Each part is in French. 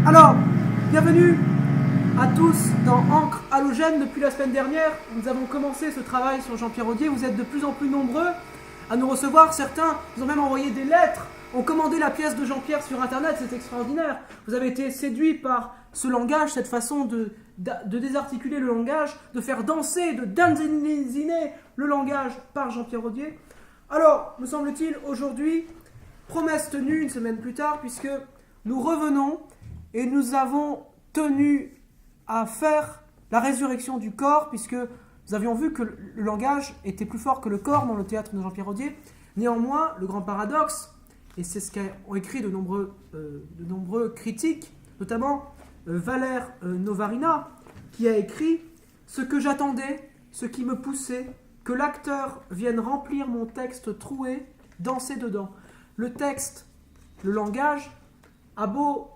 Alors, bienvenue à tous dans Encre Halogène. Depuis la semaine dernière, nous avons commencé ce travail sur Jean-Pierre Audier. Vous êtes de plus en plus nombreux à nous recevoir. Certains nous ont même envoyé des lettres, ont commandé la pièce de Jean-Pierre sur Internet. C'est extraordinaire. Vous avez été séduits par ce langage, cette façon de désarticuler le langage, de faire danser, de danziner le langage par Jean-Pierre Audier. Alors, me semble-t-il, aujourd'hui, promesse tenue une semaine plus tard, puisque nous revenons et nous avons tenu à faire la résurrection du corps, puisque nous avions vu que le langage était plus fort que le corps dans le théâtre de Jean-Pierre Audier. Néanmoins, le grand paradoxe, et c'est ce qu'ont écrit de nombreux critiques, notamment Valère Novarina, qui a écrit « Ce que j'attendais, ce qui me poussait, que l'acteur vienne remplir mon texte troué, danser dedans. » Le texte, le langage, a beau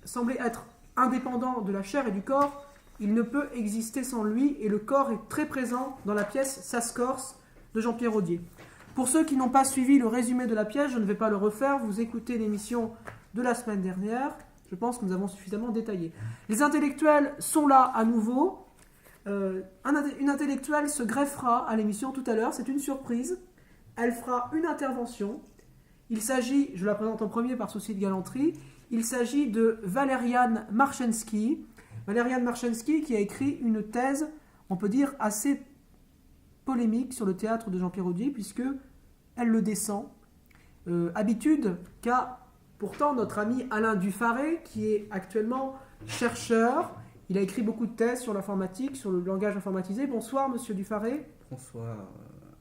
sembler être indépendant de la chair et du corps, il ne peut exister sans lui, et le corps est très présent dans la pièce Sas-Corse de Jean-Pierre Audier. Pour ceux qui n'ont pas suivi le résumé de la pièce, je ne vais pas le refaire, vous écoutez l'émission de la semaine dernière, je pense que nous avons suffisamment détaillé. Les intellectuels sont là à nouveau, une intellectuelle se greffera à l'émission tout à l'heure, c'est une surprise, elle fera une intervention. Il s'agit, je la présente en premier par souci de galanterie, il s'agit de Valériane Marchensky. Valériane Marchensky qui a écrit une thèse, on peut dire, assez polémique sur le théâtre de Jean-Pierre Audier, puisque elle le descend. Habitude qu'a pourtant notre ami Alain Dufaré, qui est actuellement chercheur. Il a écrit beaucoup de thèses sur l'informatique, sur le langage informatisé. Bonsoir, monsieur Dufaré. Bonsoir.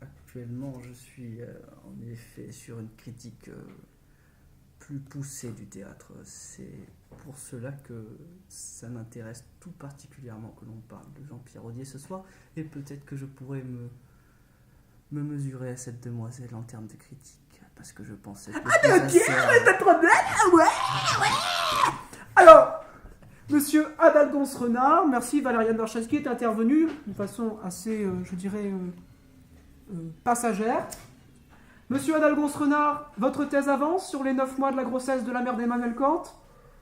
Actuellement, je suis en effet sur une critique plus poussée du théâtre. C'est pour cela que ça m'intéresse tout particulièrement que l'on parle de Jean-Pierre Audier ce soir. Et peut-être que je pourrais me mesurer à cette demoiselle en termes de critique. Parce que je pensais que... Alors, monsieur Adalgons Renard, merci, Valériane Marchensky est intervenue d'une façon assez, passagère. Monsieur Adalgons Renard, votre thèse avance sur les 9 mois de la grossesse de la mère d'Emmanuel Kant.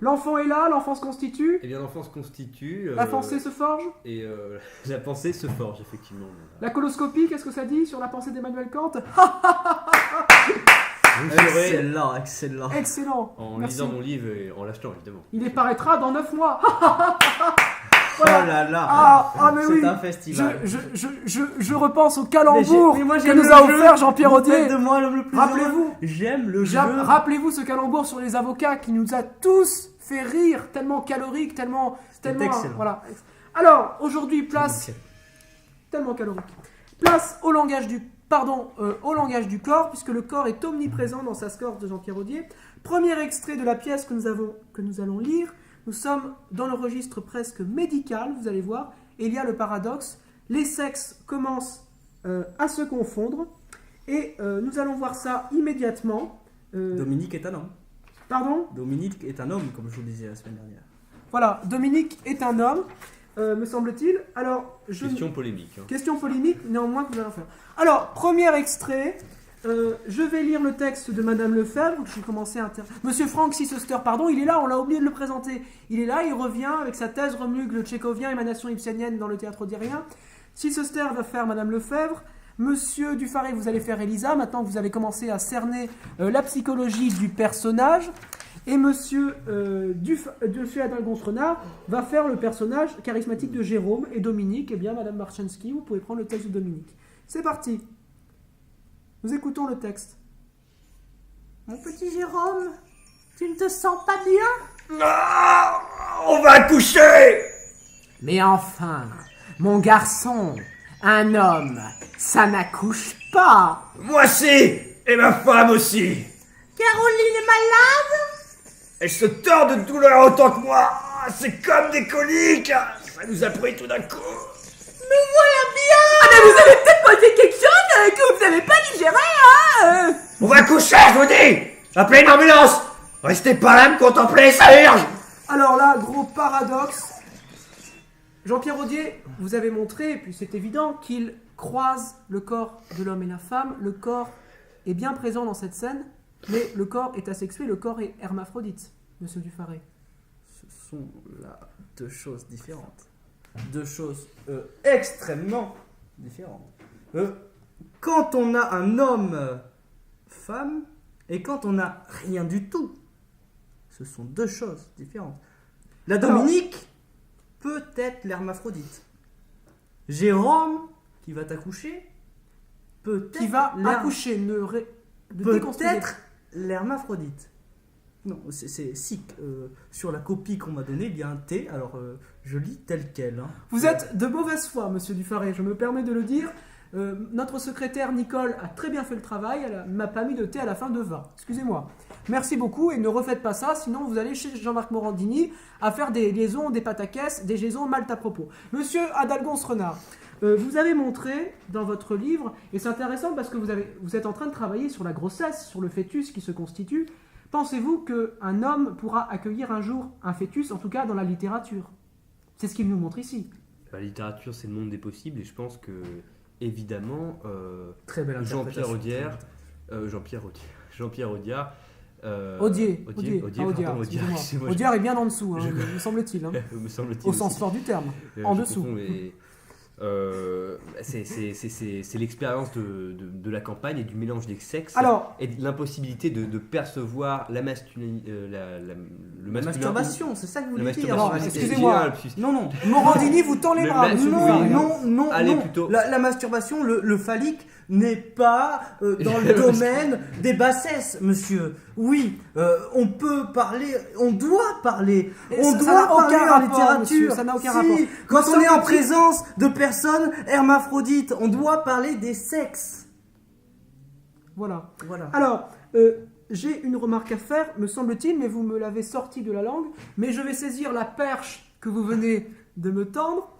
L'enfant est là, l'enfant se constitue. Eh bien, l'enfant se constitue. La pensée se forge. Et la pensée se forge, effectivement. La coloscopie, qu'est-ce que ça dit sur la pensée d'Emmanuel Kant? Excellent. Excellent. En merci. lisant mon livre et en l'achetant, évidemment. Il paraîtra dans 9 mois. Voilà. Oh là là. Ah mais c'est oui. un festival. Je repense au calembour moi, que nous a offert Jean-Pierre Vous Audier. faites de moi l'homme le plus Rappelez-vous. heureux. J'aime le jeu. Rappelez-vous ce calembour sur les avocats qui nous a tous fait rire, tellement calorique, tellement excellent. voilà. Alors, aujourd'hui, place tellement calorique. Place au langage du corps, puisque le corps est omniprésent dans Sas-Corse de Jean-Pierre Audier. Premier extrait de la pièce que nous allons lire. Nous sommes dans le registre presque médical, vous allez voir, et il y a le paradoxe. Les sexes commencent à se confondre, et nous allons voir ça immédiatement. Dominique est un homme. Pardon ? Dominique est un homme, comme je vous le disais la semaine dernière. Voilà, Dominique est un homme, me semble-t-il. Alors, Question polémique. Question polémique, néanmoins, que nous allons faire. Alors, premier extrait, je vais lire le texte de Madame Lefebvre. J'ai commencé à Monsieur Franck Sisester, pardon, il est là, on l'a oublié de le présenter. Il est là, il revient avec sa thèse Romuald tchécovien, émanation ibsénienne dans le théâtre audierien. Sisester va faire Madame Lefebvre. Monsieur Dufaré, vous allez faire Elisa, maintenant que vous avez commencé à cerner la psychologie du personnage. Et monsieur Adalgons Renard va faire le personnage charismatique de Jérôme. Et Dominique, eh bien, Madame Marchensky, vous pouvez prendre le texte de Dominique. C'est parti. Nous écoutons le texte. Mon petit Jérôme, tu ne te sens pas bien? Ah, on va accoucher! Mais enfin, mon garçon, un homme, ça n'accouche pas. Moi si! Et ma femme aussi! Caroline est malade? Elle se tord de douleur autant que moi! Ah, c'est comme des coliques! Ça nous a pris tout d'un coup! Nous voilà bien. Ah mais vous avez peut-être mangé quelque chose que vous n'avez pas digéré, hein? On va coucher, je vous dis! Appelez une ambulance! Restez pas là me contempler, ça urge! Alors là, gros paradoxe. Jean-Pierre Audier vous avez montré, et puis c'est évident, qu'il croise le corps de l'homme et la femme. Le corps est bien présent dans cette scène, mais le corps est asexué, le corps est hermaphrodite, monsieur Dufaré. Ce sont là deux choses différentes. Deux choses extrêmement différentes. Quand on a un homme-femme et quand on n'a rien du tout, ce sont deux choses différentes. La Dominique peut être l'hermaphrodite. Jérôme, qui va t'accoucher, peut-être Qui va accoucher, peut-être l'hermaphrodite. Non, c'est sick. Sur la copie qu'on m'a donnée, il y a un T, alors je lis tel quel. Hein. Vous êtes de mauvaise foi, monsieur Dufaré, je me permets de le dire. Notre secrétaire Nicole a très bien fait le travail, elle m'a pas mis de thé à la fin de 20. Excusez-moi. Merci beaucoup et ne refaites pas ça, sinon vous allez chez Jean-Marc Morandini à faire des liaisons, des pataquès, des liaisons mal à propos. Monsieur Adalgons-Renard, vous avez montré dans votre livre, et c'est intéressant parce que vous êtes en train de travailler sur la grossesse, sur le fœtus qui se constitue. Pensez-vous qu'un homme pourra accueillir un jour un fœtus, en tout cas dans la littérature? C'est ce qu'il nous montre ici. La littérature, c'est le monde des possibles, et je pense que, évidemment, Très belle Jean-Pierre interprétation. Audiard. Audier, pardon, Audiard, Audiard, excusez-moi, Audiard est bien en dessous, hein, je- me semble-t-il. Hein. me semble-t-il Au sens aussi. fort du terme, Je en dessous. confonds, mais, c'est l'expérience de la campagne et du mélange des sexes Alors, et de l'impossibilité de percevoir la masculinité, le La masculin. masturbation, c'est ça que vous La voulez dire. Non, masturbation. excusez-moi. Non, non. Morandini vous tend les Le bras, ma- monsieur non, Dufaré. Non. Allez, plutôt. La masturbation, le phallique n'est pas dans le domaine des bassesses, monsieur. Oui, on peut parler, on doit parler, Et on ça doit n'a parler aucun en rapport, littérature. monsieur, ça n'a aucun Si, rapport. quand Nous on est en sommes- présence de personnes hermaphrodites, on doit parler des sexes. Voilà. Voilà. Alors, j'ai une remarque à faire, me semble-t-il, mais vous me l'avez sorti de la langue. Mais je vais saisir la perche que vous venez de me tendre.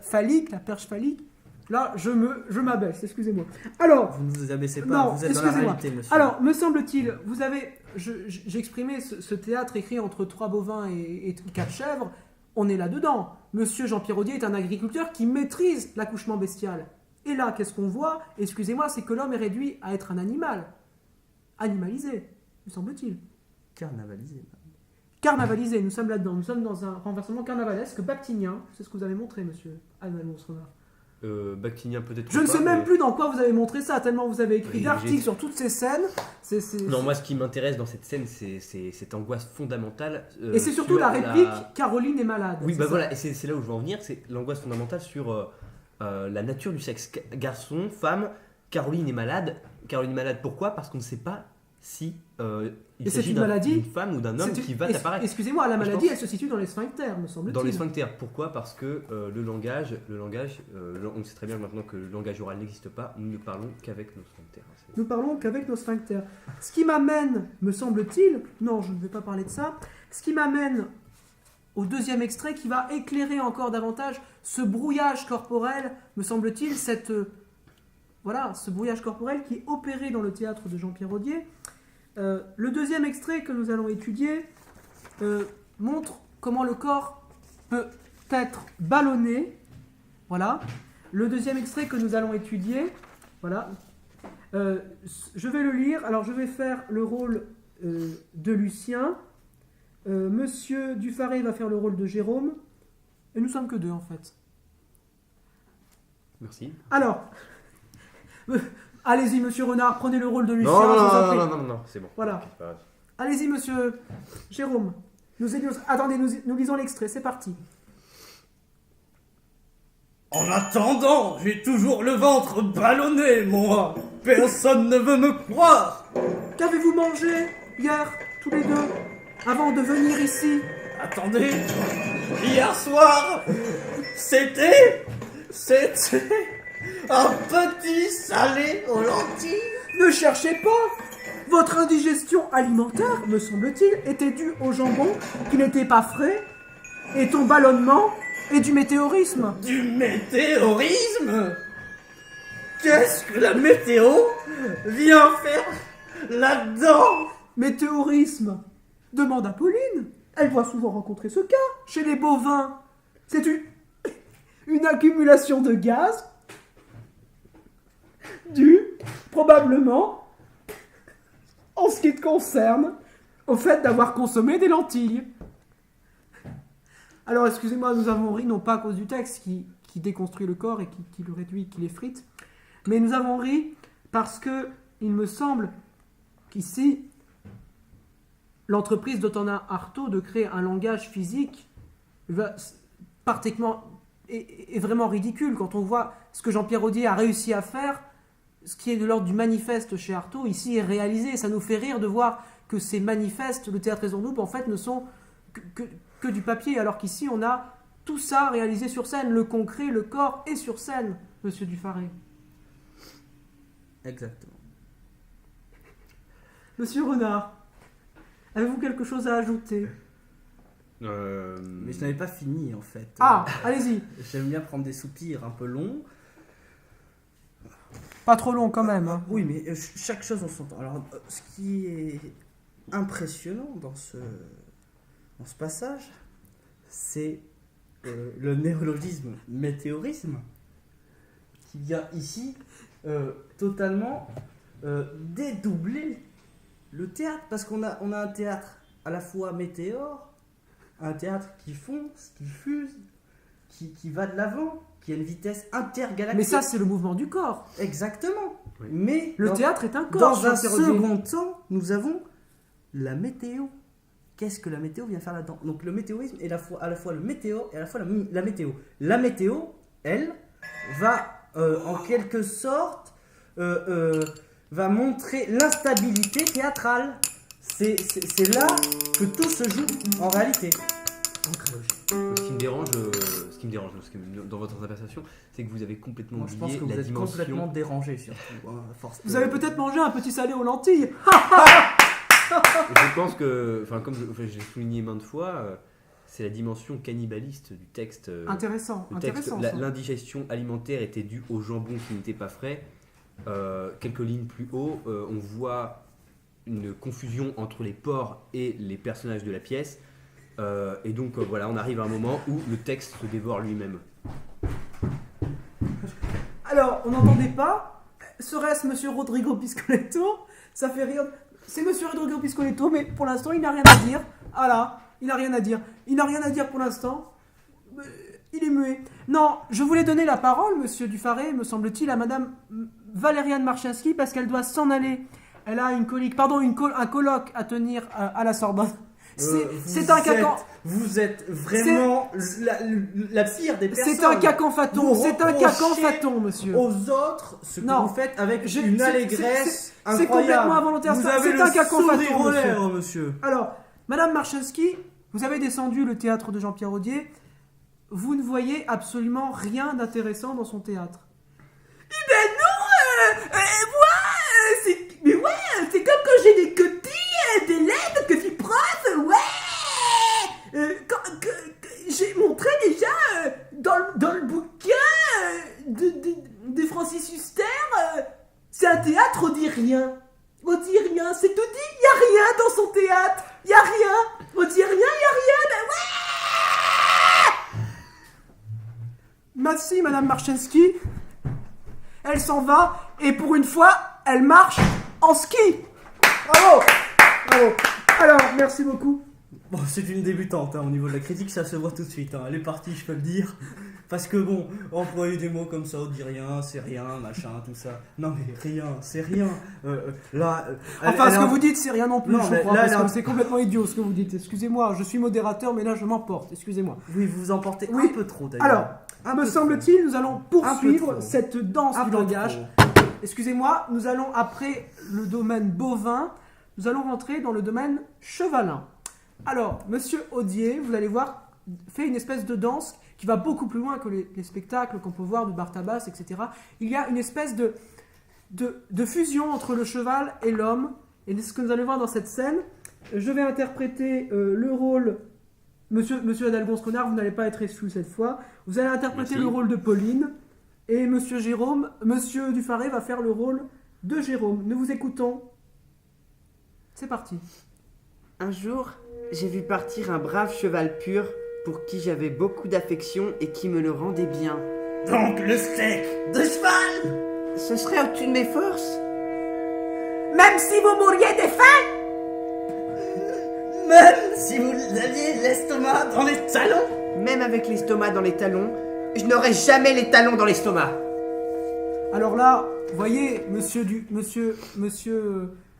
Phallique, la perche phallique. Là, je m'abaisse, excusez-moi. Alors, Vous ne vous abaissez pas, non, vous êtes dans la excusez-moi. réalité, monsieur. Alors, me semble-t-il, vous avez, j'ai exprimé ce théâtre écrit entre 3 bovins et 4 chèvres. On est là-dedans. Monsieur Jean-Pierre Audier est un agriculteur qui maîtrise l'accouchement bestial. Et là, qu'est-ce qu'on voit? Excusez-moi, c'est que l'homme est réduit à être un animal. Animalisé, me semble-t-il. Carnavalisé. Carnavalisé, nous sommes là-dedans. Nous sommes dans un renversement carnavalesque bactinien. C'est ce que vous avez montré, monsieur Adalgons-Renard. Bactinien peut-être. Je ne pas, sais même mais- plus dans quoi vous avez montré ça, tellement vous avez écrit Oui, d'articles j'ai- sur toutes ces scènes. Non, moi ce qui m'intéresse dans cette scène, c'est cette angoisse fondamentale. Et c'est surtout sur la réplique Caroline est malade. Oui, c'est bah ça. voilà, et c'est là où je veux en venir, c'est l'angoisse fondamentale sur la nature du sexe. Garçon, femme, Caroline est malade. Caroline est malade pourquoi? Parce qu'on ne sait pas si il Et c'est s'agit une maladie d'une femme ou d'un homme C'est- qui va es- apparaître. Excusez-moi, la Je maladie, pense- elle se situe dans les sphincters, me semble-t-il. Dans les sphincters. Pourquoi? Parce que le langage, on sait très bien maintenant que le langage oral n'existe pas, nous ne parlons qu'avec nos sphincters. Nous parlons qu'avec nos sphincters. Ce qui m'amène, me semble-t-il, non, je ne vais pas parler de ça, ce qui m'amène au deuxième extrait qui va éclairer encore davantage ce brouillage corporel, me semble-t-il, voilà, ce brouillage corporel qui est opéré dans le théâtre de Jean-Pierre Audier. Le deuxième extrait que nous allons étudier montre comment le corps peut être ballonné. Voilà. Le deuxième extrait que nous allons étudier, voilà. Je vais le lire. Alors, je vais faire le rôle de Lucien. Monsieur Dufaré va faire le rôle de Jérôme. Et nous sommes que deux, en fait. Merci. Alors, allez-y, monsieur Renard, prenez le rôle de Lucien. Non, je vous en non, prie. non, non, non, c'est bon. Voilà. Ok, c'est pas grave. Allez-y, monsieur Jérôme. Attendez, nous lisons l'extrait. C'est parti. En attendant, j'ai toujours le ventre ballonné, moi. Personne ne veut me croire. Qu'avez-vous mangé hier, tous les deux, avant de venir ici? Attendez, hier soir, c'était un petit salé aux lentilles. Ne cherchez pas. Votre indigestion alimentaire, me semble-t-il, était due au jambon qui n'était pas frais, et ton ballonnement est du météorisme. Du météorisme. Qu'est-ce que la météo vient faire là-dedans? Météorisme, demande à Pauline. Elle doit souvent rencontrer ce cas chez les bovins. C'est une accumulation de gaz due probablement, en ce qui te concerne, au fait d'avoir consommé des lentilles. Alors, excusez-moi, nous avons ri, non pas à cause du texte qui déconstruit le corps et qui le réduit, qui l'effrite, mais nous avons ri parce que il me semble qu'ici, l'entreprise d'Otona Artaud de créer un langage physique est vraiment ridicule quand on voit ce que Jean-Pierre Audier a réussi à faire. Ce qui est de l'ordre du manifeste chez Artaud, ici est réalisé. Ça nous fait rire de voir que ces manifestes, le théâtre Raison Double, en fait, ne sont que du papier, alors qu'ici, on a tout ça réalisé sur scène. Le concret, le corps est sur scène, monsieur Dufaré. Exactement. Monsieur Renard, avez-vous quelque chose à ajouter? Mais je n'avais pas fini en fait. Ah, allez-y. J'aime bien prendre des soupirs un peu longs. Pas trop long quand même. Hein. Oui, mais chaque chose en son temps. Alors, ce qui est impressionnant dans ce passage, c'est le néologisme météorisme qui vient ici totalement dédoubler le théâtre. Parce qu'on a un théâtre à la fois météore, un théâtre qui fonce, qui fuse, qui va de l'avant, qui a une vitesse intergalactique. Mais ça, c'est le mouvement du corps. Exactement. Oui. Mais Le théâtre est un corps. dans un Jean-Pierre Audier. second temps, nous avons la météo. Qu'est-ce que la météo vient faire là-dedans? Donc le météorisme est à la fois le météo et à la fois la météo. La météo, elle, va en quelque sorte va montrer l'instabilité théâtrale. C'est là que tout se joue en réalité. Ce qui me dérange dans votre interprétation, c'est que vous avez complètement Moi, je pense oublié que vous la êtes dimension. complètement dérangé surtout. Hein, à force Vous de- avez peut-être mangé un petit salé aux lentilles. Je pense que, comme j'ai souligné maintes fois, c'est la dimension cannibaliste du texte. Intéressant, Le texte, intéressant. ça. l'indigestion alimentaire était due au jambon qui n'était pas frais. Quelques lignes plus haut, on voit une confusion entre les porcs et les personnages de la pièce. Et donc voilà, on arrive à un moment où le texte se dévore lui-même. Alors, on n'entendait pas. Serait-ce monsieur Rodrigo Piscoletto? Ça fait rire. C'est monsieur Rodrigo Piscoletto, mais pour l'instant, il n'a rien à dire. Ah là, il n'a rien à dire. Il n'a rien à dire pour l'instant. Il est muet. Non, je voulais donner la parole, monsieur Dufaré, me semble-t-il, à madame Valériane Marchinski, parce qu'elle doit s'en aller. Elle a une un colloque à tenir à la Sorbonne. C'est un cacan. Vous êtes vraiment la pire des personnes. C'est un cacanfaton. Vous C'est un reprochez cacanfaton, monsieur. aux autres ce que Non. vous faites avec Je- une c'est- allégresse c'est incroyable. complètement involontaire. Vous C'est avez un le cacanfaton, sourire aux monsieur. lèvres, monsieur. Alors, madame Marchinski, vous avez descendu le théâtre de Jean-Pierre Audier. Vous ne voyez absolument rien d'intéressant dans son théâtre. Mais ouais, c'est comme quand j'ai des cotilles, des lettres que j'y prof, ouais. J'ai montré déjà dans le bouquin de Francis Huster, c'est un théâtre, on dit rien. On dit rien, c'est tout dit, il y a rien dans son théâtre, il y a rien. On dit rien, il y a rien, ben ouais. Merci, madame Marchinski. Elle s'en va, et pour une fois, elle marche en ski. Bravo. Bravo. Alors, merci beaucoup. Bon, c'est une débutante hein, au niveau de la critique, ça se voit tout de suite. Hein. Elle est partie, je peux le dire. Parce que bon, employer des mots comme ça, on dit rien, c'est rien, machin, tout ça. Non mais rien, c'est rien. Enfin, ce que vous dites, c'est rien non plus, Non, je mais crois, là, parce là- que c'est complètement idiot ce que vous dites. Excusez-moi, je suis modérateur, mais là, je m'emporte. Excusez-moi. Oui, vous vous emportez Oui. un peu trop d'ailleurs. Alors, Un me peu semble-t-il, nous allons poursuivre trop. cette danse Un du peu langage. trop. Excusez-moi, nous allons, après le domaine bovin, nous allons rentrer dans le domaine chevalin. Alors, monsieur Audier, vous allez voir, fait une espèce de danse qui va beaucoup plus loin que les spectacles qu'on peut voir de Bartabas, etc. Il y a une espèce de fusion entre le cheval et l'homme. Et c'est ce que nous allons voir dans cette scène. Je vais interpréter le rôle... Monsieur Adalgon-Sconard, vous n'allez pas être exclu cette fois. Vous allez interpréter Merci. le rôle de Pauline. Et monsieur Dufaré va faire le rôle de Jérôme. Nous vous écoutons. C'est parti. Un jour, j'ai vu partir un brave cheval pur pour qui j'avais beaucoup d'affection et qui me le rendait bien. Donc le steak de cheval. Ce serait au-dessus de mes forces? Même si vous mouriez de faim, Même si vous aviez l'estomac dans les talons. même avec l'estomac dans les talons, je n'aurai jamais les talons dans l'estomac. Alors là, voyez, monsieur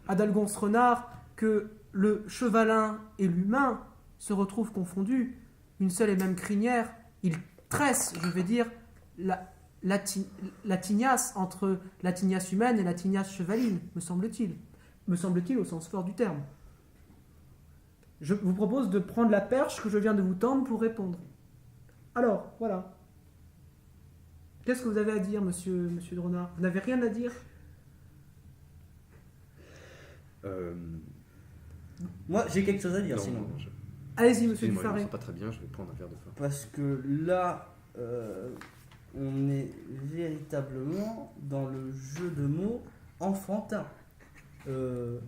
Adalgonce Renard, que le chevalin et l'humain se retrouvent confondus. Une seule et même crinière, ils tressent, je vais dire, la tignasse entre la tignasse humaine et la tignasse chevaline, me semble-t-il. Me semble-t-il au sens fort du terme. Je vous propose de prendre la perche que je viens de vous tendre pour répondre. Alors, voilà. Qu'est-ce que vous avez à dire, monsieur de Renard? Vous n'avez rien à dire? Moi, j'ai quelque chose à dire, Non, sinon. non, Allez-y, monsieur excusez-moi, je me Dufaré. sens pas très bien, je vais prendre un verre de vin. Parce que là, on est véritablement dans le jeu de mots enfantin. Il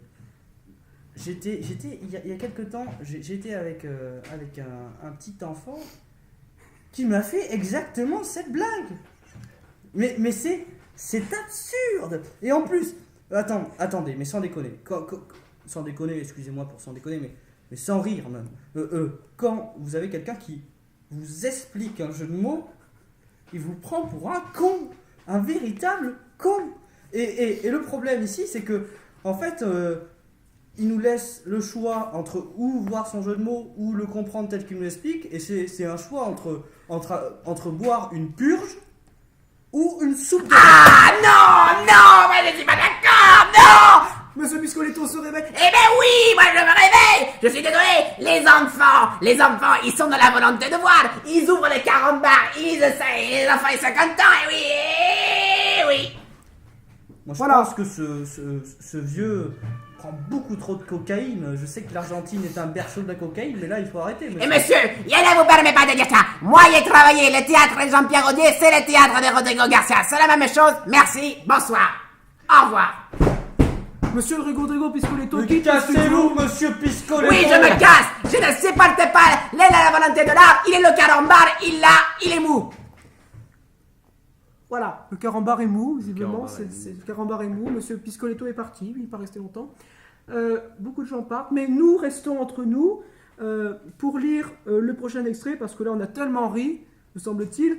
y a quelques temps, j'étais avec un petit enfant qui m'a fait exactement cette blague. Mais c'est absurde. Et en plus, attendez, mais sans déconner. Sans déconner, excusez-moi pour sans déconner, mais sans rire même. Quand vous avez quelqu'un qui vous explique un jeu de mots, il vous prend pour un con, un véritable con. Et le problème ici, c'est que, en fait, il nous laisse le choix entre ou voir son jeu de mots ou le comprendre tel qu'il nous l'explique, et c'est un choix entre boire une purge ou une soupe de... Ah non, mais je suis pas d'accord, non. Monsieur Piscoletto se réveille. Eh ben oui, moi je me réveille. Je suis désolé, les enfants, ils sont dans la volonté de voir. Ils ouvrent les carambars, ils essayent, les enfants ils sont contents, et oui, oui. Moi, je Voilà. pense que ce vieux prend beaucoup trop de cocaïne. Je sais que l'Argentine est un berceau de la cocaïne, mais là, il faut arrêter. Et monsieur, il ne vous permet pas de dire ça. Moi, j'ai travaillé le théâtre de Jean-Pierre Audier, c'est le théâtre de Rodrigo Garcia. C'est la même chose. Merci, bonsoir. Au revoir. Monsieur Rodrigo Piscoletto Mais quitte le studio. cassez-vous, monsieur Piscoletto. Oui, je me casse. Je ne supporte pas la volonté de l'art. Il est le carambar, il est mou. Voilà, le carambar est mou, visiblement. carambar est mou. Le carambar est mou. Monsieur Piscoletto est parti, il n'est pas resté longtemps. Beaucoup de gens partent, mais nous restons entre nous pour lire le prochain extrait, parce que là on a tellement ri, me semble-t-il.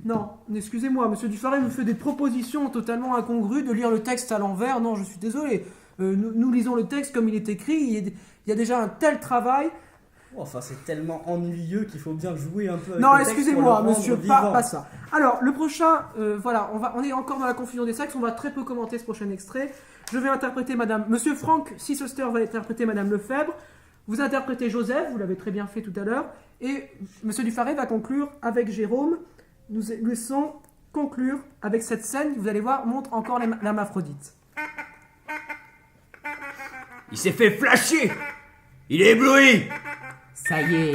Non, excusez-moi, monsieur Dufaré me fait des propositions totalement incongrues de lire le texte à l'envers. Non, je suis désolé. Nous lisons le texte comme il est écrit. Il y a déjà un tel travail. Enfin, c'est tellement ennuyeux qu'il faut bien jouer un peu avec Non, le texte pour excusez-moi, le rendre monsieur, vivant. pas ça. Alors, le prochain, voilà, on est encore dans la confusion des sexes, on va très peu commenter ce prochain extrait. Je vais interpréter monsieur Franck Sissoster va interpréter madame Lefebvre, vous interprétez Joseph, vous l'avez très bien fait tout à l'heure, et monsieur Dufaré va conclure avec Jérôme. Nous laissons conclure avec cette scène qui, vous allez voir, montre encore l'hermaphrodite. Il s'est fait flasher. Il est ébloui. Ça y est.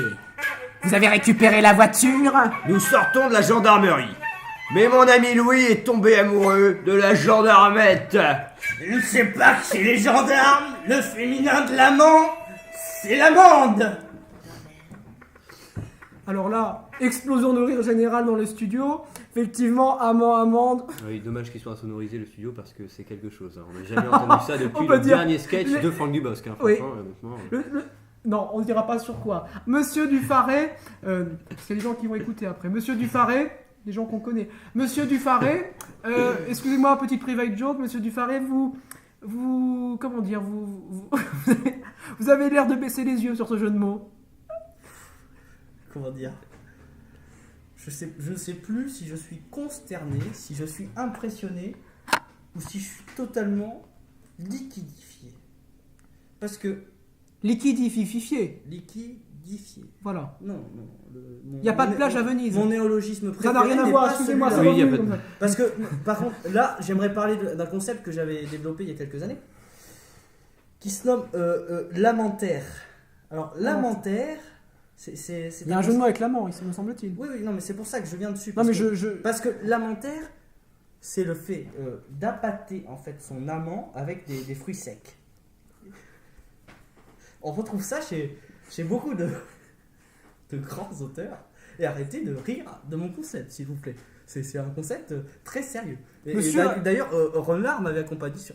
Vous avez récupéré la voiture? Nous sortons de la gendarmerie. Mais mon ami Louis est tombé amoureux de la gendarmette. Je ne sais pas que chez les gendarmes, le féminin de l'amant, c'est l'amende. Alors là, explosion de rire général dans le studio. Effectivement, amende. Oui, dommage qu'ils soient insonorisés le studio parce que c'est quelque chose. Hein. On n'a jamais entendu ça depuis On peut le dire- dernier sketch les- de Franck Dubosc. Hein, Oui. franchement, honnêtement. Non, on ne dira pas sur quoi. Monsieur Dufaré, c'est les gens qui vont écouter après. Monsieur Dufaré, les gens qu'on connaît. Monsieur Dufaré, excusez-moi, petite private joke. Monsieur Dufaré, comment dire, vous avez l'air de baisser les yeux sur ce jeu de mots. Comment dire? Je ne sais plus si je suis consterné, si je suis impressionné, ou si je suis totalement liquidifié. Parce que... Liquidifié. Liquidifié. Voilà. Non. Il n'y a pas de plage à Venise. Mon néologisme Ça préféré n'a rien à n'est voir, pas excusez-moi, celui-là. c'est Oui, y a revenu pas de- comme ça. Parce que, par contre, là, j'aimerais parler d'un concept que j'avais développé il y a quelques années, qui se nomme lamentaire. Alors, lamentaire, c'est Il y a un jeu de mots avec l'amant, il me semble-t-il. Oui, non, mais c'est pour ça que je viens dessus. Non, parce mais que- je... Parce que lamentaire, c'est le fait d'appâter en fait son amant avec des fruits secs. On retrouve ça chez beaucoup de grands auteurs. Et arrêtez de rire de mon concept, s'il vous plaît. C'est un concept très sérieux. Et Monsieur- d'ailleurs, Renard m'avait accompagné sur...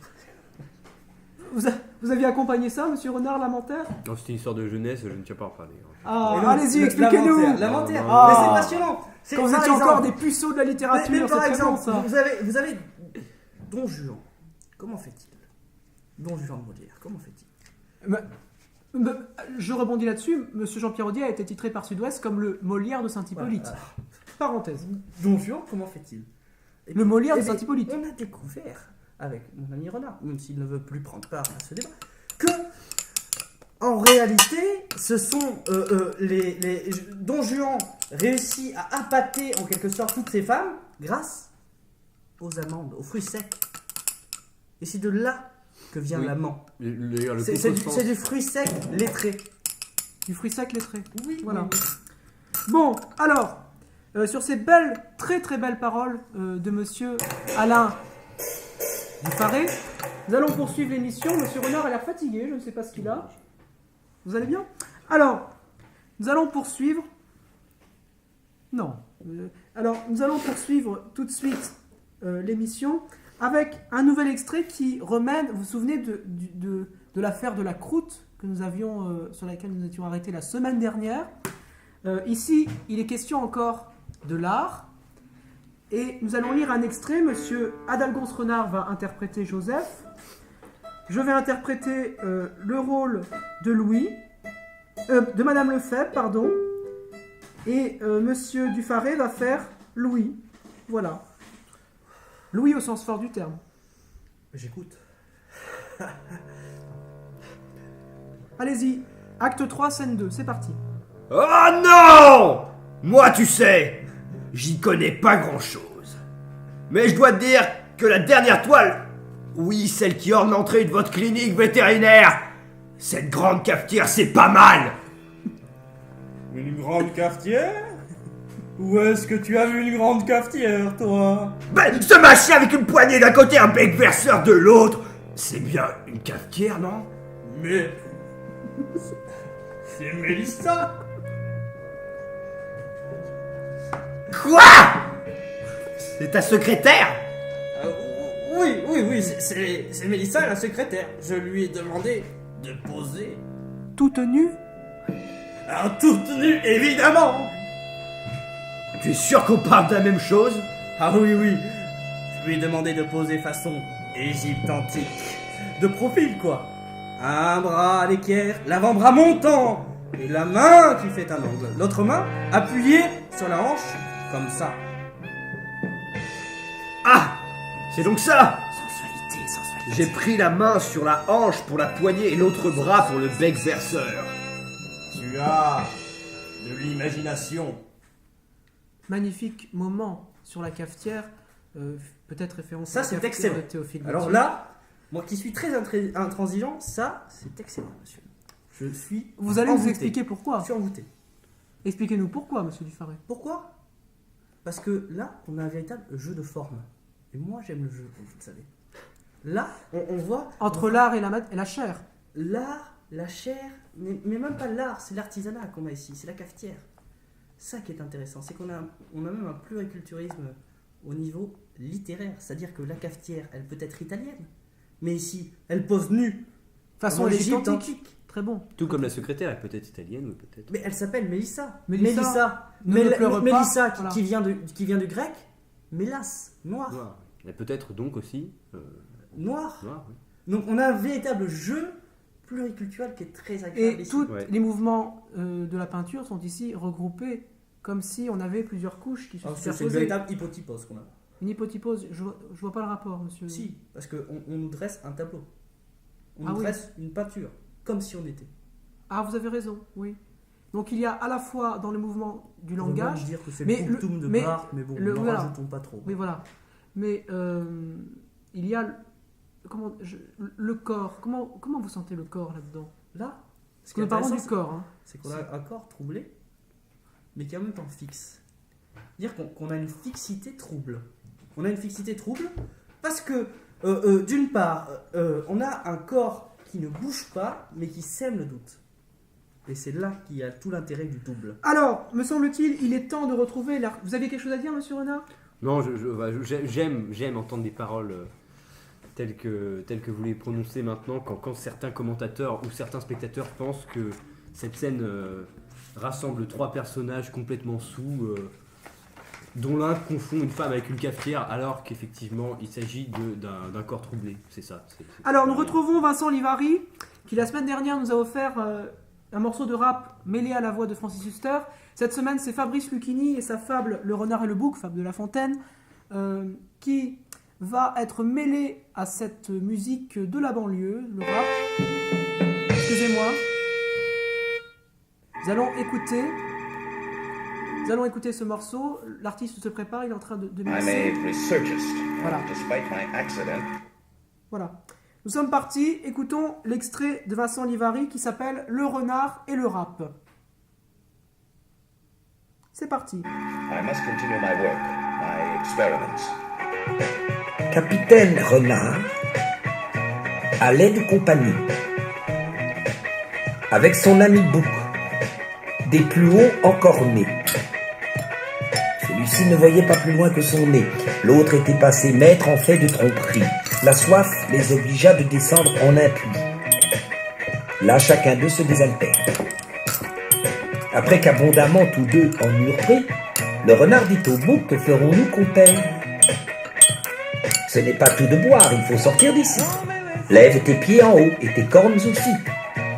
Vous Vous aviez accompagné ça, monsieur Renard Lamentaire? Non, c'était une histoire de jeunesse, je ne tiens pas à en parler. Ah, Et donc, allez-y, le- expliquez-nous. L'inventaire, Ah. mais c'est passionnant. Quand vous par étiez exemple- encore des puceaux de la littérature, mais c'est par très exemple, bon, ça. vous avez Don Juan. Comment fait-il? Don Juan de Molière, comment fait-il? Je rebondis là-dessus. Monsieur Jean-Pierre Audier a été titré par Sud-Ouest comme le Molière de Saint-Hippolyte. Voilà. Parenthèse. Don Juan, comment fait-il? Le Molière de Eh bien, Saint-Hippolyte. On a découvert, avec mon ami Renard, même s'il ne veut plus prendre part à ce débat, que, en réalité, ce sont Don Juan réussit à appâter en quelque sorte toutes ces femmes grâce aux amandes, aux fruits secs. Et c'est de là que vient Oui. l'amant. D'ailleurs, le C'est contresens- du fruit sec lettré. Du fruit sec lettré. Oui, Voilà. oui. Bon, alors, sur ces belles, très très belles paroles de monsieur Alain Dufaré, nous allons poursuivre l'émission. Monsieur Renard a l'air fatigué, je ne sais pas ce qu'il a. Vous allez bien? Alors, nous allons poursuivre. Non. Alors, nous allons poursuivre tout de suite l'émission avec un nouvel extrait qui remène. Vous vous souvenez de l'affaire de la croûte que nous avions, sur laquelle nous étions arrêtés la semaine dernière. Ici, il est question encore de l'art. Et nous allons lire un extrait. Monsieur Adalgos Renard va interpréter Joseph. Je vais interpréter le rôle de Louis, de Madame Lefebvre, pardon. Et Monsieur Dufaré va faire Louis. Voilà. Louis au sens fort du terme. J'écoute. Allez-y. Acte 3, scène 2. C'est parti. Oh non! Moi, tu sais, j'y connais pas grand-chose. Mais je dois te dire que la dernière toile, oui, celle qui orne l'entrée de votre clinique vétérinaire, cette grande cafetière, c'est pas mal. Une grande cafetière? Où est-ce que tu as vu une grande cafetière, toi? Ben, ce machin avec une poignée d'un côté, un bec verseur de l'autre, c'est bien une cafetière, non? Mais... c'est Mélissa! Quoi? C'est ta secrétaire? Oui, c'est Mélissa, la secrétaire. Je lui ai demandé de poser. Tout nu. Un toute nu, évidemment! Tu es sûr qu'on parle de la même chose? Ah oui, je lui ai demandé de poser façon Égypte antique. De profil, quoi. Un bras à l'équerre, l'avant-bras montant, et la main qui fait un angle. L'autre main appuyée sur la hanche, comme ça. Ah! C'est donc ça! Sensualité. J'ai pris la main sur la hanche pour la poignée et l'autre bras pour le bec verseur. Tu as de l'imagination. Magnifique moment sur la cafetière. Peut-être référence Ça, à la c'est cafetière excellent. de Théophile Alors Gautier. là, moi qui suis très intransigeant, ça, c'est excellent, monsieur. Je suis Vous allez nous envoûté. expliquer pourquoi. Je suis envoûté. Expliquez-nous pourquoi, monsieur Dufaré. Pourquoi? Parce que là, on a un véritable jeu de forme. Et moi, j'aime le jeu, comme vous le savez. Là, on voit Entre l'art et la chair. l'art, la chair, mais même pas l'art, c'est l'artisanat qu'on a ici, c'est la cafetière. Ça qui est intéressant, c'est qu'on a même un pluriculturisme au niveau littéraire. C'est-à-dire que la cafetière, elle peut être italienne, mais ici, elle pose nue. Façon Avant l'Égypte l'Égypte antique. Très bon. Tout comme la secrétaire est peut-être italienne ou peut-être. Mais elle s'appelle Mélissa. Mélissa, ne pleure pas. Mélissa, Voilà. qui vient du grec, mélas, noir. Noir. Et peut-être donc aussi. Noir. Noir, oui. Donc on a un véritable jeu pluriculturel qui est très agréable Et ici. tous Ouais. les mouvements de la peinture sont ici regroupés comme si on avait plusieurs couches qui se Alors, c'est une superposaient. véritable hypotypose qu'on a. Une hypotypose, je vois pas le rapport, monsieur. Si, parce qu'on on nous dresse un tableau. On Ah nous oui. dresse une peinture, comme si on était. Ah, vous avez raison, oui. Donc il y a à la fois dans le mouvement du On va langage, dire que c'est mais le poutoum de mais Barthes, mais bon, le- n'en voilà. rajoutons pas trop. oui voilà, mais il y a le corps. Comment vous sentez le corps là-dedans? Là, ce Parce qui que est nous parlons du intéressant, corps. Hein. c'est qu'on a un corps troublé, mais qui est en même temps fixe. Dire qu'on a une fixité trouble. On a une fixité trouble parce que, d'une part, on a un corps qui ne bouge pas, mais qui sème le doute. Et c'est là qu'il y a tout l'intérêt du double. Alors, me semble-t-il, il est temps de retrouver Vous avez quelque chose à dire, monsieur Renard? Non, j'aime entendre des paroles tel que vous les prononcez maintenant, quand certains commentateurs ou certains spectateurs pensent que cette scène rassemble 3 personnages complètement sous, dont l'un confond une femme avec une cafetière, alors qu'effectivement il s'agit d'un corps troublé. C'est ça. Alors nous retrouvons Vincent Livary, qui la semaine dernière nous a offert un morceau de rap mêlé à la voix de Francis Huster. Cette semaine, c'est Fabrice Lucchini et sa fable Le Renard et le Bouc, fable de La Fontaine, qui va être mêlé à cette musique de la banlieue, le rap. Excusez-moi. Nous allons écouter ce morceau. L'artiste se prépare, il est en train de mixer. Voilà. Voilà. Nous sommes partis, écoutons l'extrait de Vincent Livary qui s'appelle Le Renard et le Rap. C'est parti. I must continue my work, my experiments. Capitaine Renard allait de compagnie avec son ami Bouc, des plus hauts encornés. Celui-ci ne voyait pas plus loin que son nez. L'autre était passé maître en fait de tromperie. La soif les obligea de descendre en un puits. Là, chacun d'eux se désaltère. Après qu'abondamment tous deux en eurent pris, le renard dit au bouc: que ferons-nous, compère? Ce n'est pas tout de boire, il faut sortir d'ici. Lève tes pieds en haut et tes cornes aussi.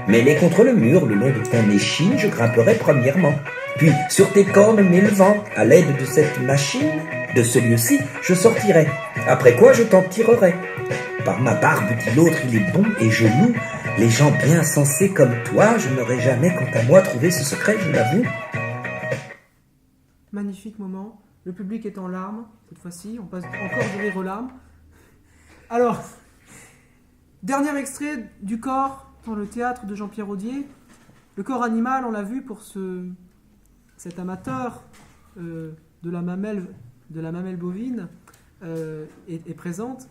Mets-les contre le mur, le long de ton échine, je grimperai premièrement. Puis, sur tes cornes m'élevant, à l'aide de cette machine, de ce lieu-ci, je sortirai. Après quoi, je t'en tirerai. Par ma barbe, dit l'autre, il est bon et je loue. Les gens bien sensés comme toi, je n'aurais jamais, quant à moi, trouvé ce secret, je l'avoue. Magnifique moment. Le public est en larmes, cette fois-ci. On passe encore de rire aux larmes. Alors, dernier extrait du corps dans le théâtre de Jean-Pierre Audier. Le corps animal, on l'a vu pour cet amateur de la mamelle bovine est présente.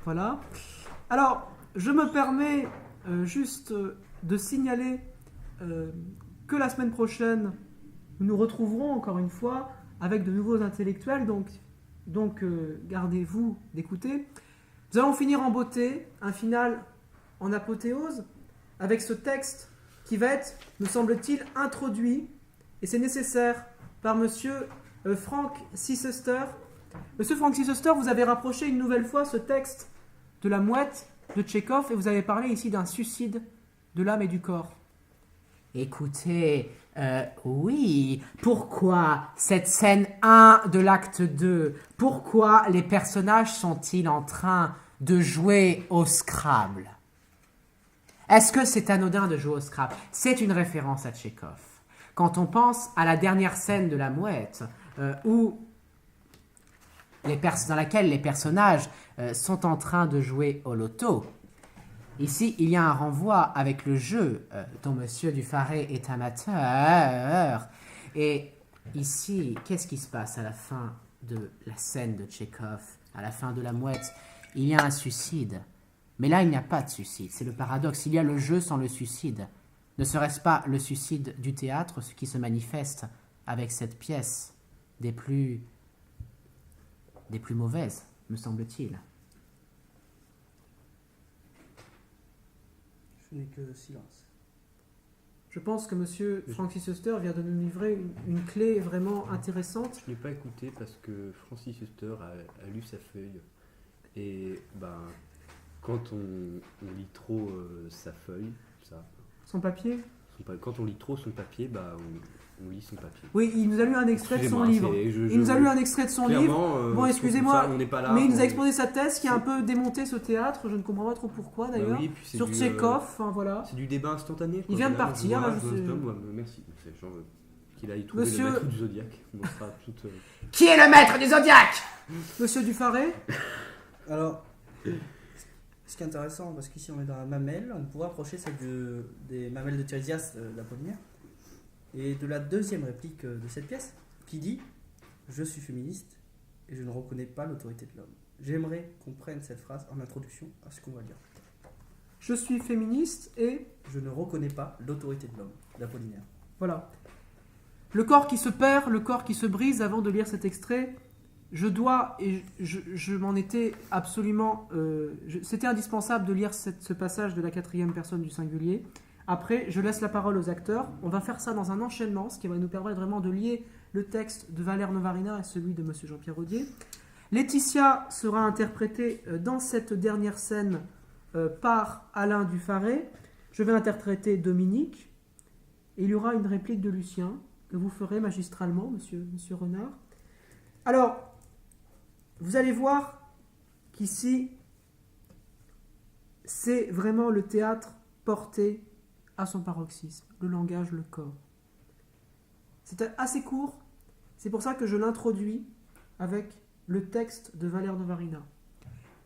Voilà. Alors, je me permets juste de signaler que la semaine prochaine, nous nous retrouverons encore une fois avec de nouveaux intellectuels, donc gardez-vous d'écouter. Nous allons finir en beauté, un final en apothéose, avec ce texte qui va être, me semble-t-il, introduit, et c'est nécessaire, par monsieur Frank Sisester. Monsieur Frank Sisester, vous avez rapproché une nouvelle fois ce texte de La Mouette de Tchekhov, et vous avez parlé ici d'un suicide de l'âme et du corps. Écoutez, oui, pourquoi cette scène 1 de l'acte 2? Pourquoi les personnages sont-ils en train de jouer au Scrabble? Est-ce que c'est anodin de jouer au Scrabble? C'est une référence à Tchekhov. Quand on pense à la dernière scène de La Mouette, dans laquelle les personnages sont en train de jouer au loto, ici, il y a un renvoi avec le jeu dont Monsieur Dufarret est amateur. Et ici, qu'est-ce qui se passe à la fin de la scène de Tchekhov, à la fin de La Mouette? Il y a un suicide. Mais là, il n'y a pas de suicide. C'est le paradoxe. Il y a le jeu sans le suicide. Ne serait-ce pas le suicide du théâtre, ce qui se manifeste avec cette pièce des plus mauvaises, me semble-t-il? Je n'ai que silence. Je pense que monsieur Francis Huster vient de nous livrer une clé vraiment intéressante. Je n'ai pas écouté parce que Francis Huster a lu sa feuille. Et quand on lit trop sa feuille, Son papier. Quand on lit trop son papier, on lit son papier. Oui, il nous a lu un extrait de son livre. Il nous a lu un extrait de son livre. Bon, excusez-moi, mais il nous a exposé sa thèse qui a un peu démonté ce théâtre. Je ne comprends pas trop pourquoi d'ailleurs. Oui, sur Tchekhov, voilà. C'est du débat instantané. Il vient de partir. Merci. J'en veux qu'il aille trouver le maître du Zodiac. Qui est le maître du Zodiac? Monsieur Dufarret. Alors, ce qui est intéressant, parce qu'ici on est dans la mamelle, on pourrait approcher celle des mamelles de Tiresias d'Apollinaire, et de la deuxième réplique de cette pièce, qui dit « Je suis féministe et je ne reconnais pas l'autorité de l'homme ». J'aimerais qu'on prenne cette phrase en introduction à ce qu'on va dire. Je suis féministe et... Je ne reconnais pas l'autorité de l'homme, d'Apollinaire. Voilà. Le corps qui se perd, le corps qui se brise, avant de lire cet extrait, je dois, et je m'en étais absolument... c'était indispensable de lire ce passage de la 4e personne du singulier. Après, je laisse la parole aux acteurs. On va faire ça dans un enchaînement, ce qui va nous permettre vraiment de lier le texte de Valère Novarina et celui de Monsieur Jean-Pierre Audier. Laetitia sera interprétée dans cette dernière scène par Alain Dufaret. Je vais interpréter Dominique. Et il y aura une réplique de Lucien que vous ferez magistralement, Monsieur Renard. Alors, vous allez voir qu'ici, c'est vraiment le théâtre porté à son paroxysme, le langage, le corps. C'est assez court, c'est pour ça que je l'introduis avec le texte de Valère Novarina.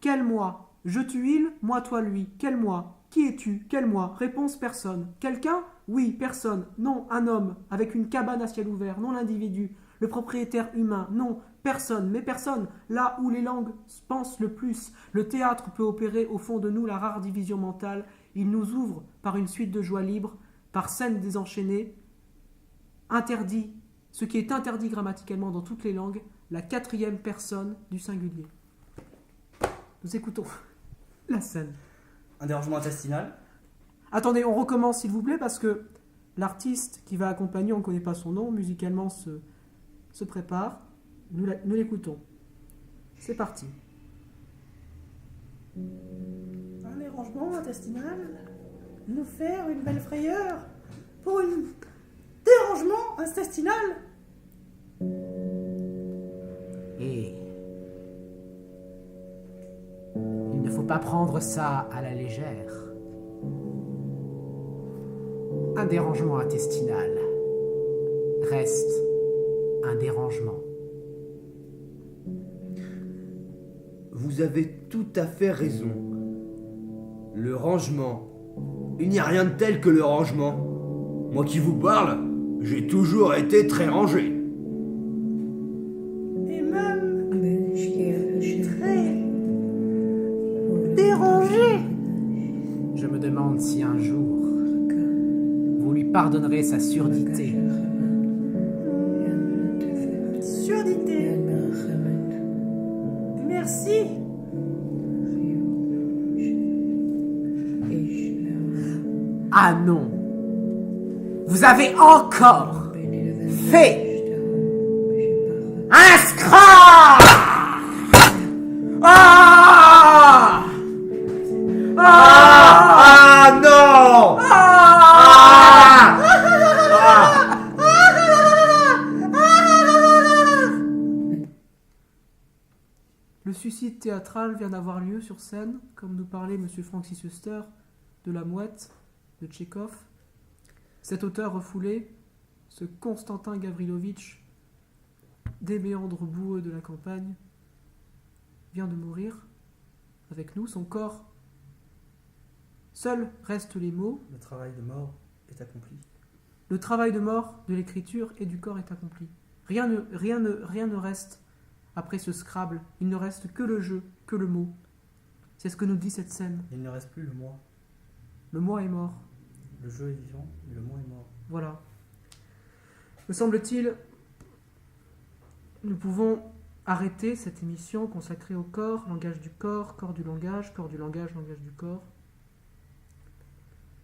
Quel moi? Je tu il, moi toi lui. Quel moi? Qui es-tu? Quel moi? Réponse personne. Quelqu'un? Oui, personne. Non, un homme, avec une cabane à ciel ouvert. Non, l'individu. Le propriétaire humain. Non, personne. Mais personne. Là où les langues pensent le plus. Le théâtre peut opérer au fond de nous la rare division mentale. Il nous ouvre par une suite de joie libre, par scènes désenchaînées. Interdit, ce qui est interdit grammaticalement dans toutes les langues, la 4e personne du singulier. Nous écoutons la scène. Un dérangement intestinal. Attendez, on recommence s'il vous plaît parce que l'artiste qui va accompagner, on ne connaît pas son nom, musicalement se prépare. Nous l'écoutons. C'est parti. Un dérangement intestinal, nous faire une belle frayeur pour un dérangement intestinal. Et il ne faut pas prendre ça à la légère. Un dérangement intestinal reste un dérangement. Vous avez tout à fait raison. Le rangement. Il n'y a rien de tel que le rangement. Moi qui vous parle, j'ai toujours été très rangé. Et même très dérangé. Je me demande si un jour vous lui pardonnerez sa surdité. Surdité. Merci. Ah non, vous avez encore fait un scratch. Ah! Ah non! Le suicide théâtral vient d'avoir lieu sur scène, comme nous parlait M. Francis Huster de La Mouette, de Tchekhov. Cet auteur refoulé, ce Constantin Gavrilovitch, des méandres boueux de la campagne, vient de mourir avec nous, son corps. Seuls restent les mots. Le travail de mort est accompli. Le travail de mort de l'écriture et du corps est accompli. Rien ne reste après ce Scrabble. Il ne reste que le jeu, que le mot. C'est ce que nous dit cette scène. Il ne reste plus le moi. Le moi est mort. Le jeu est vivant, mais le moi est mort. Voilà. Me semble-t-il, nous pouvons arrêter cette émission consacrée au corps, langage du corps du langage, langage du corps.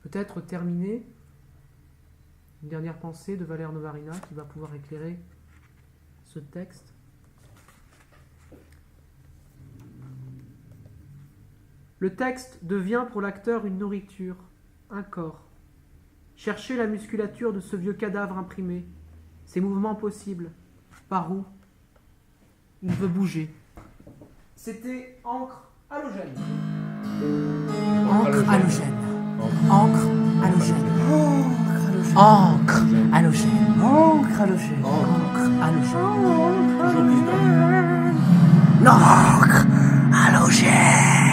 Peut-être terminer une dernière pensée de Valère Novarina qui va pouvoir éclairer ce texte. Le texte devient pour l'acteur une nourriture, un corps. Cherchez la musculature de ce vieux cadavre imprimé, ses mouvements possibles. Par où il veut bouger. C'était Encre halogène. Encre halogène. Encre halogène. Encre halogène. Encre halogène. Encre halogène. Toujours plus d'encre. L'encre halogène.